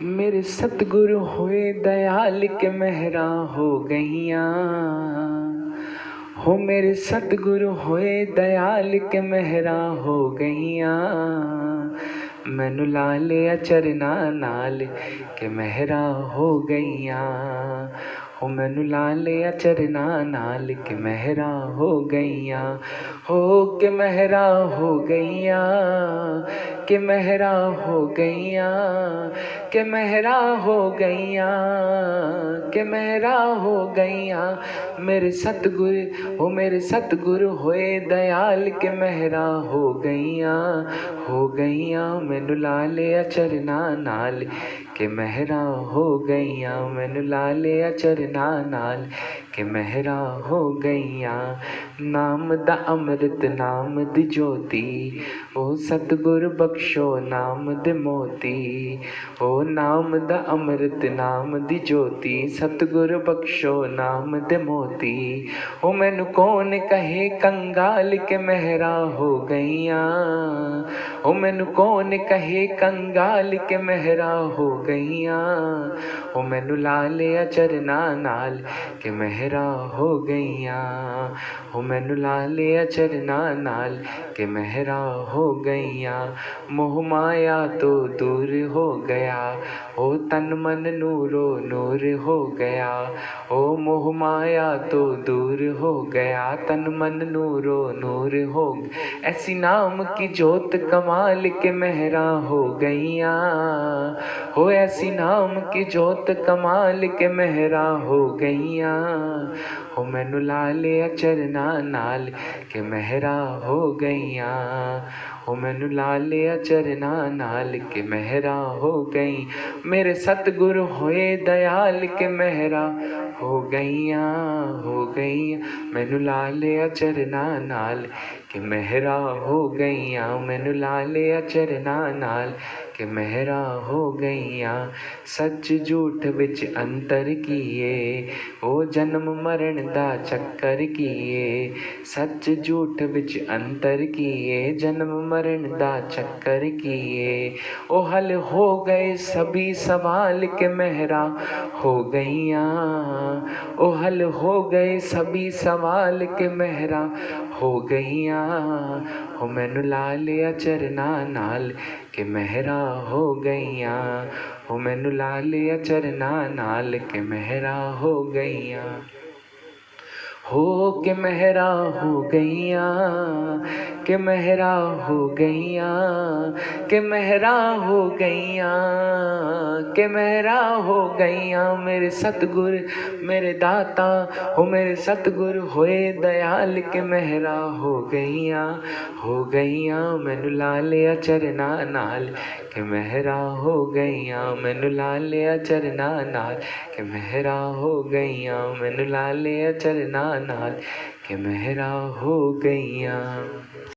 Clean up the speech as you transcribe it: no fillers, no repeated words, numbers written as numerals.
मेरे सतगुरु होए दयाल के मेहरा हो गईयां। हो मेरे सतगुरु होए दयाल के मेहरा हो गईयां। मैनू ला लिया चरना नाल के मेहरा हो गईयां। हो मैनू ला लिया चरना नाल के मेहरा हो गईयां। हो के मेहरा हो गईयां। के मेहरा हो गईयां। के मेहरा हो गईयां। के मेहरा हो गईयां। मेरे सतगुर हो मेरे सतगुरु होए दयाल के मेहरा हो गईयां। हो गईयां मैनू ला लिया चरना नाल के मेहरा हो गईयां। मैनू ला लिया चरना नाल के मेहरा हो गईयां। नाम दा अमृत नाम दी ज्योति ओ सतगुर बख्शो नाम दे मोती। ओ नाम दा अमृत नाम दी ज्योति सतगुर बख्शो नाम दे मोती। ओ मैनू कौन कहे कंगाल के मेहरा हो गईयां। ओ मैनू कौन कहे कंगाल के मेहरा हो गईयां। ओ मैनू ला लिया चरना नाल के मेहरा हो गईयां। ओ मैनू ला लिया चरना नाल के मेहरा हो गईयां। मोह माया तो दूर हो गया ओ तन मन नूरो नूर हो गया। ओ मोह माया तो दूर हो गया तन मन नूरो नूर हो। ऐसी नाम की जोत कमाल के मेहरा हो गईयां। हो ऐसी नाम की जोत कमाल के मेहरा हो गईयां। हो मैनू ला लिया चरना नाल के मेहरा हो गईयां। हो मैनू ला लिया चरना नाल के मेहरा हो गई। मेरे सतगुरु होए दयाल के मेहरा हो गईयां। हो गईयां मैनू ला लिया चरना नाल के मेहरा हो गईयां। मैनू ला लिया चरना नाल के मेहरा हो गईयां। सच झूठ विच अंतर कीए ओ जन्म मरण दा चक्कर कीए। सच झूठ विच अंतर कीए जन्म मरण दा चक्कर कीए। ओ हल हो गए सभी सवाल के मेहरा हो गईयां। ओ हल हो गए सभी सवाल के मेहरा हो गईयां। हो मैनू ला लिया चरना नाल के मेहरा हो गईयां। हो मैनू ला लिया चरना नाल के मेहरा हो गईयां। हो के मेहरा हो गईयां। के मेहरा हो गईयां। के मेहरा हो गईयां। के मेहरा हो गईयां। मेरे सतगुर मेरे दाता हो मेरे सतगुर होए दयाल के मेहरा हो गईयां। हो गईयां मैनू ला लिया चरना नाल के मेहरा हो गईयां। मैनू ला लिया चरना नाल के मेहरा हो गईयां। मैनू ला लिया चरना नाल के मेहरा हो गईयां।